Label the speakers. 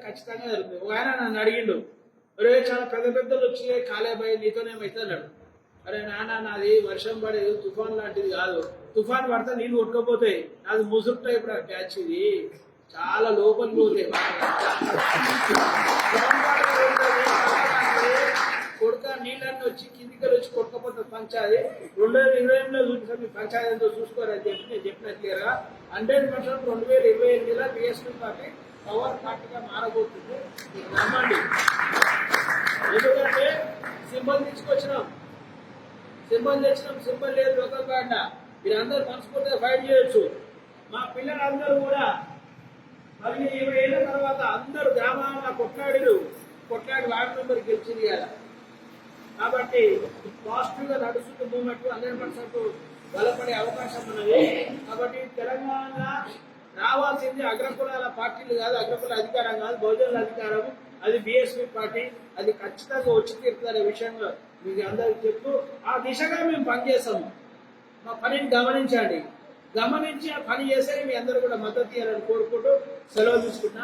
Speaker 1: ఖచ్చితంగా జరుగుతుంది. ఒక ఆయన నన్ను అడిగిండు, ఒరే చాలా పెద్ద పెద్దలు వచ్చి కాలేబాయి నీతోనేమైతే అన్నాడు. అరే నాన్న నాది వర్షం పడేది తుఫాన్ లాంటిది కాదు, తుఫాన్ పడితే నీళ్ళు కొట్టుకోపోతాయి, నాది ముసురు టైప్ ప్యాచ్, ఇది చాలా లోపలికి పోతాయి కొడుక నీళ్ళన్నీ వచ్చి కిందికి వచ్చి కొట్టుకోపోతే పంచాది 2028లో చూపిస్తాం మీ పంచాయతీ ఎంతో చూసుకోరని చెప్పి నేను చెప్పిన క్లియర్గా 100% 2028లో బిఎస్పీ పార్టీ పవర్ పార్టీగా మారబోతుంది, నమ్మండి. ఎందుకంటే సింబల్ తీసుకొచ్చినాం, సింబల్ లేదు లోకల్ పార్ట, మీరు అందరూ మనస్ఫూర్తిగా ఫైట్ చేయొచ్చు. మా పిల్లలందరూ కూడా మళ్ళీ 20 ఏళ్ళ తర్వాత అందరూ గ్రామాల కొట్లాడి వార్డు మెంబర్ గెలిచింది కదా. కాబట్టి పాజిటివ్ గా నడుస్తున్న మూమెంట్ 100% బలపడే అవకాశం ఉన్నది. కాబట్టి తెలంగాణ రావాల్సింది అగ్రకులాల పార్టీలు కాదు, అగ్రకుల అధికారం కాదు, బహుజనుల అధికారం, అది బిఎస్పీ పార్టీ, అది ఖచ్చితంగా వచ్చి తీరుతుందనే విషయంలో మీకు అందరికి చెప్తూ ఆ దిశగా మేము పనిచేస్తాము. మా పనిని గమనించి ఆ పని చేస్తే మీ అందరూ కూడా మద్దతు ఇవ్వాలని కోరుకుంటూ సెలవు తీసుకున్నా.